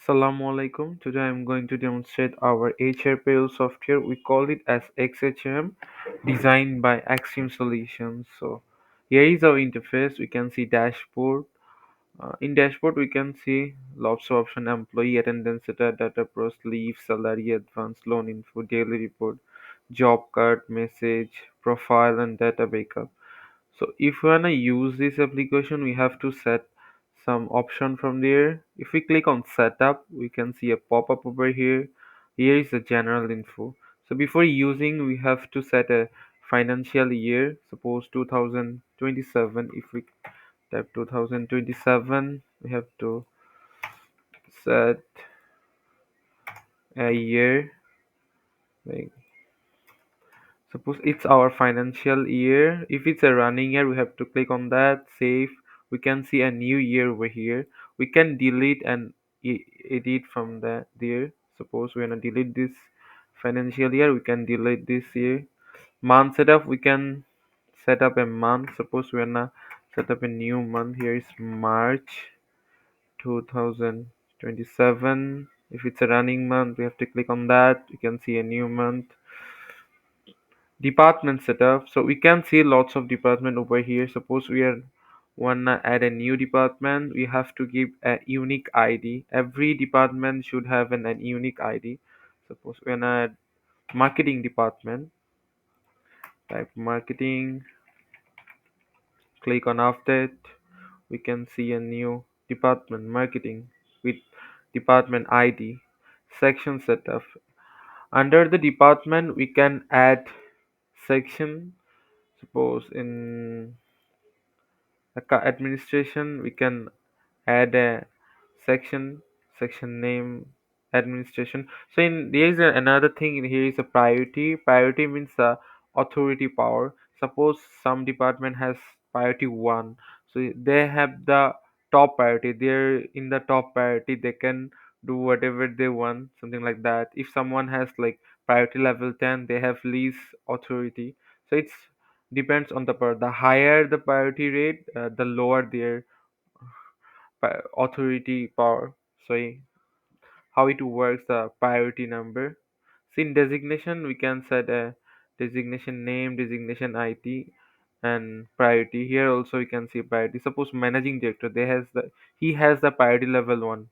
Assalamu alaikum. Today I'm going to demonstrate our HR payroll software. We call it as XHRM, designed by Axiom Solutions. So here is our interface. We can see dashboard. In dashboard, we can see lots of option: employee attendance data pros, leave, salary, advance, loan info, daily report, job card, message, profile, and data backup. So if we wanna use this application, we have to set some option from there. If we click on setup, we can see a pop-up over here. Here is the general info. So before using, we have to set a financial year, suppose 2027. If we type 2027, we have to set a year. Like suppose it's our financial year. If it's a running year, we have to click on that, save. We can see a new year over here. We can delete and edit from there. Suppose we wanna delete this financial year, we can delete this year. Month setup, we can set up a month. Suppose we wanna set up a new month. Here is March 2027. If it's a running month, we have to click on that. You can see a new month. Department setup, so we can see lots of department over here. Suppose we are wanna add a new department, we have to give a unique ID. Every department should have an unique ID. Suppose we wanna add marketing department, type marketing, click on update. We can see a new department, marketing, with department ID. Section setup, under the department we can add section. Suppose in administration, we can add a section, section name, administration. So in there is another thing in here is a priority. Priority means authority power. Suppose some department has priority one, so they have the top priority. They're in the top priority, they can do whatever they want, something like that. If someone has like priority level 10, they have least authority. So it's depends on the the higher the priority rate, the lower their authority power. So how it works, the priority number. So in designation, we can set a designation name, designation IT, and priority. Here also we can see priority. Suppose managing director, he has the priority level 1.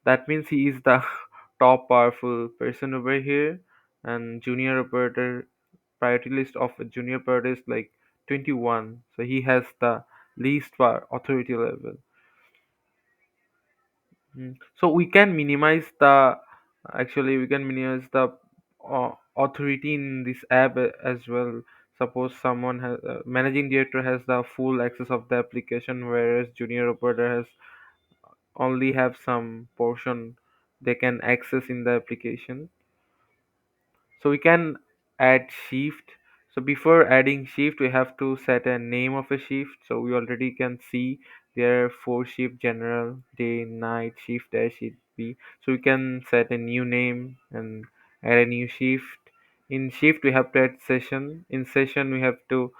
That means he is the top powerful person over here. And junior operator, priority list of a junior operator is like 21. So he has the least authority level. So we can minimize the, actually we can minimize the authority in this app as well. Suppose someone has managing director has the full access of the application, whereas junior operator has only have some portion they can access in the application. So we can add shift. So before adding shift, we have to set a name of a shift. So we already can see there are 4 shift: general, day, night, shift A, shift B. So we can set a new name and add a new shift. In shift, we have to add session. In session, we have to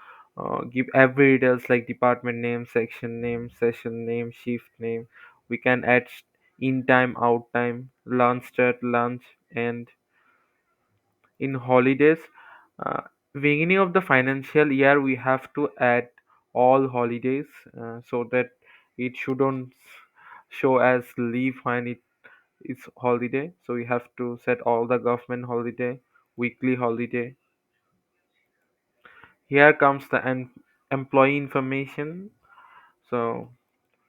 give every details like department name, section name, session name, shift name. We can add in time, out time, lunch start, lunch, and in holidays, uh, beginning of the financial year we have to add all holidays, so that it shouldn't show as leave when it is holiday. So we have to set all the government holiday, weekly holiday. Here comes the employee information. So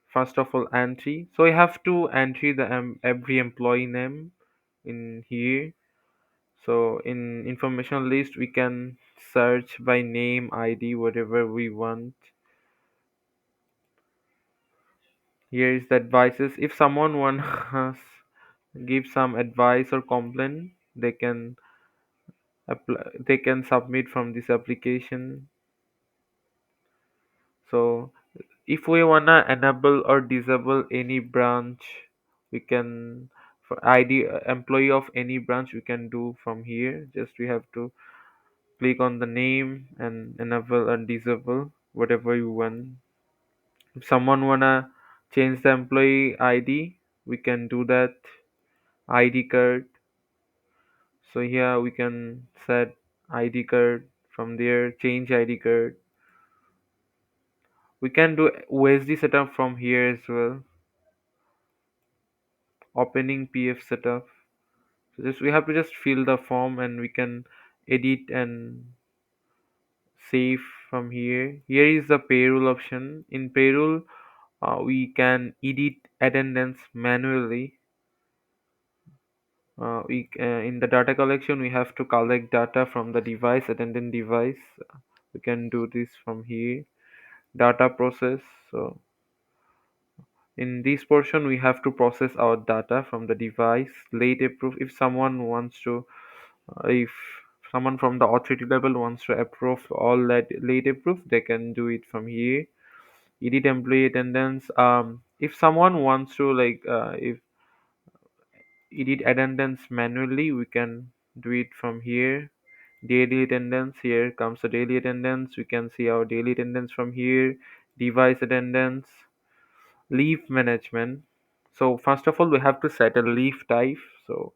first of all, entry, so we have to entry the every employee name in here. So in information list, we can search by name, ID, whatever we want. Here is the advices. If someone wants give some advice or complaint, they can they can submit from this application. So if we wanna enable or disable any branch, we can, for ID employee of any branch, we can do from here. Just we have to click on the name and enable and disable whatever you want. If someone wanna change the employee ID, we can do that. ID card. So here we can set ID card. From there change ID card. We can do OSD setup from here as well. Opening PF setup. So just we have to just fill the form and we can edit and save from here. Here is the payroll option. In payroll, we can edit attendance manually. In the data collection, we have to collect data from the device, attendant device. We can do this from here. Data process. So in this portion, we have to process our data from the device. Late approve. If someone from the authority level wants to approve all that late approve, they can do it from here. Edit employee attendance. If someone wants to if edit attendance manually, we can do it from here. Daily attendance. Here comes the daily attendance. We can see our daily attendance from here. Device attendance. Leave management. So first of all, we have to set a leave type. So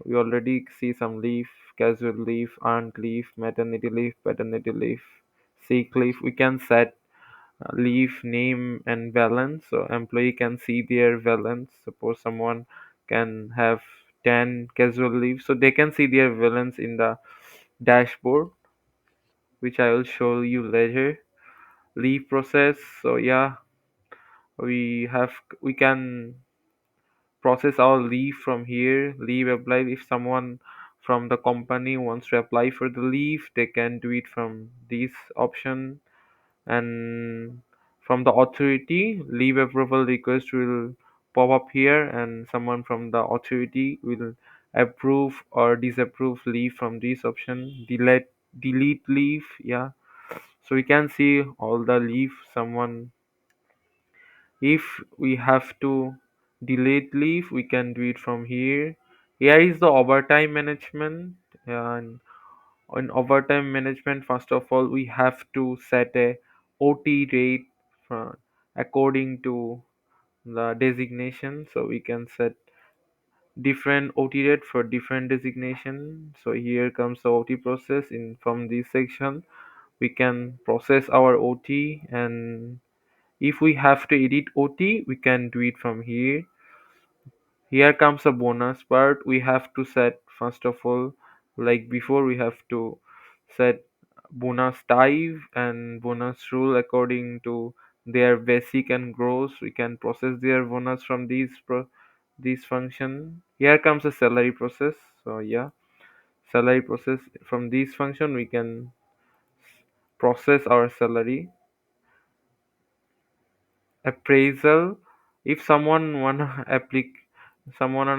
we already see some leave: casual leave, earned leave, maternity leave, paternity leave, sick leave. We can set leave name and balance, so employee can see their balance. Suppose someone can have 10 casual leave, so they can see their balance in the dashboard, which I will show you later. Leave process. So yeah, we can process our leave from here. Leave apply. If someone from the company wants to apply for the leave, they can do it from this option. And from the authority, leave approval request will pop up here, and someone from the authority will approve or disapprove leave from this option. Delete leave. Yeah, so we can see all the leave someone. If we have to delete leave, we can do it from here. Here is the overtime management. And in overtime management, first of all, we have to set a OT rate according to the designation. So we can set different OT rate for different designation. So here comes the OT process. In from this section, we can process our OT, and if we have to edit OT, we can do it from here. Here comes the bonus part. We have to set, first of all, like before, we have to set bonus type and bonus rule according to their basic and gross. We can process their bonus from this function. Here comes the salary process. So yeah, salary process. From this function, we can process our salary. Appraisal. If someone wanna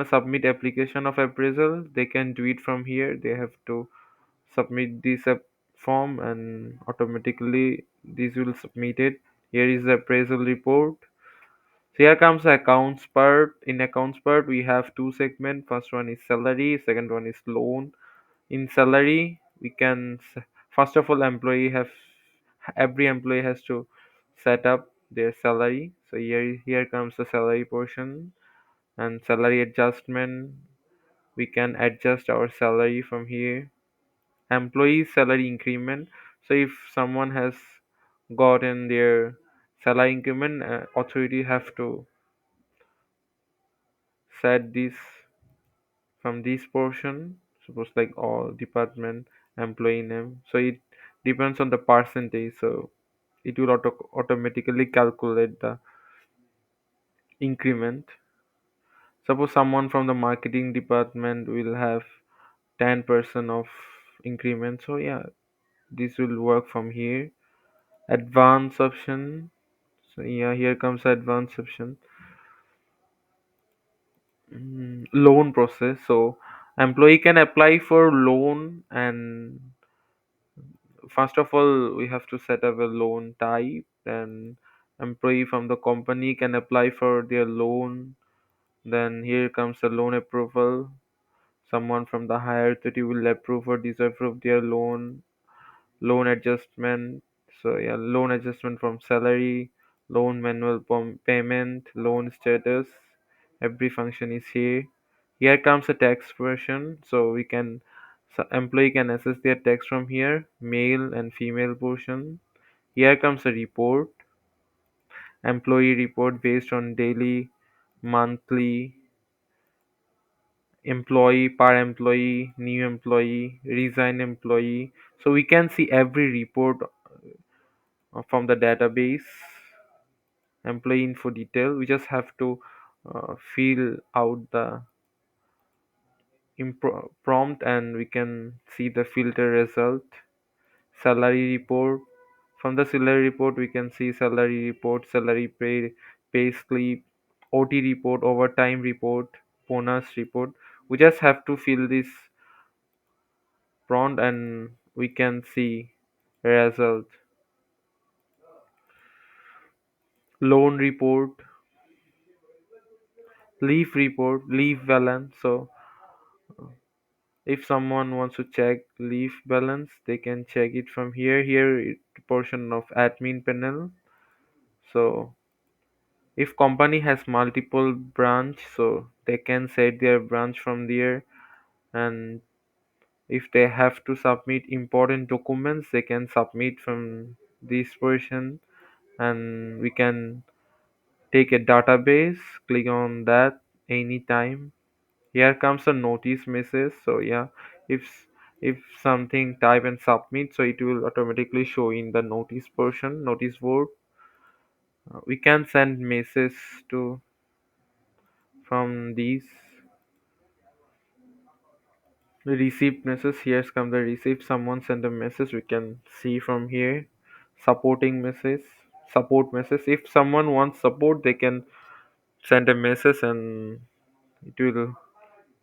submit application of appraisal, they can do it from here. They have to submit this form, and automatically this will submit it. Here is the appraisal report. So here comes the accounts part. In accounts part, we have two segments. First one is salary, second one is loan. In salary, first of all, every employee has to set up their salary. So here comes the salary portion. And salary adjustment, we can adjust our salary from here. Employee salary increment. So if someone has gotten their salary increment, authority have to set this from this portion. Suppose like all department employee name. So it depends on the percentage. So it will automatically calculate the increment. Suppose someone from the marketing department will have 10% of increment. So yeah, this will work from here. Advanced option. So yeah, here comes advanced option. Loan process. So employee can apply for loan, and first of all we have to set up a loan type. Then employee from the company can apply for their loan. Then here comes the loan approval. Someone from the higher authority will approve or disapprove their loan. Loan adjustment. So yeah, loan adjustment from salary, loan manual payment, loan status. Every function is here. Here comes a text version, so we can, so employee can access their text from here, male and female portion. Here comes a report, employee report based on daily, monthly, employee, per employee, new employee, resign employee. So we can see every report from the database, employee info detail. We just have to fill out the prompt and we can see the filter result. Salary report. From the salary report, we can see salary report, salary pay slip, OT report, overtime report, bonus report. We just have to fill this prompt and we can see result. Loan report, leave report, leave balance. So if someone wants to check leave balance, they can check it from here. Here, portion of admin panel. So if company has multiple branch, so they can set their branch from there. And if they have to submit important documents, they can submit from this version. And we can take a database, click on that anytime. Here comes a notice message. So yeah, if something type and submit, so it will automatically show in the notice portion, notice board. We can send message to from these. The receipt message. Here's come the receipt. Someone sent a message. We can see from here. Supporting message. Support message. If someone wants support, they can send a message and it will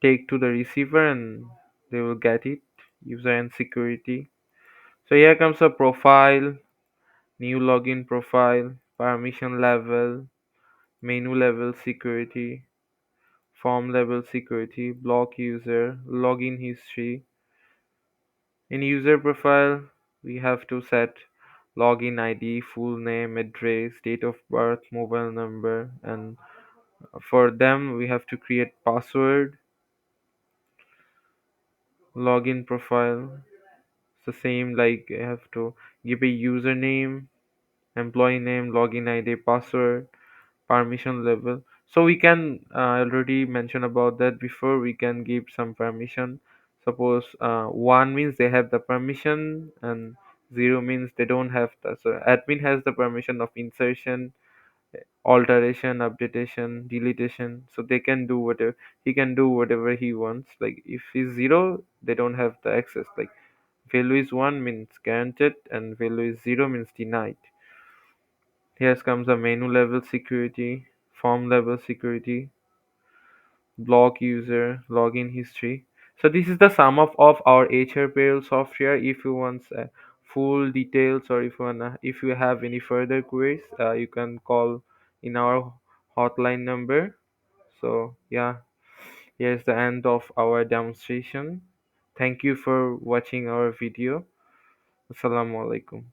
take to the receiver and they will get it. User and security. So here comes a profile. New login profile. Permission level. Menu level security. Form level security. Block user. Login history. In user profile, we have to set login ID, full name, address, date of birth, mobile number, and for them we have to create password. Login profile, it's the same, like I have to give a username, employee name, login ID, password, permission level. So we can already mention about that before. We can give some permission. Suppose 1 means they have the permission and 0 means they don't have that. So admin has the permission of insertion, alteration, updatation, deletion. So they can do whatever, he can do whatever he wants. Like if he's 0, they don't have the access. Like value is 1 means granted and value is 0 means denied. Here comes the menu level security, form level security, block user, login history. So this is the sum of our HR payroll software. If you want full details or if you have any further queries, you can call in our hotline number. So yeah, here's the end of our demonstration. Thank you for watching our video. Assalamu alaikum.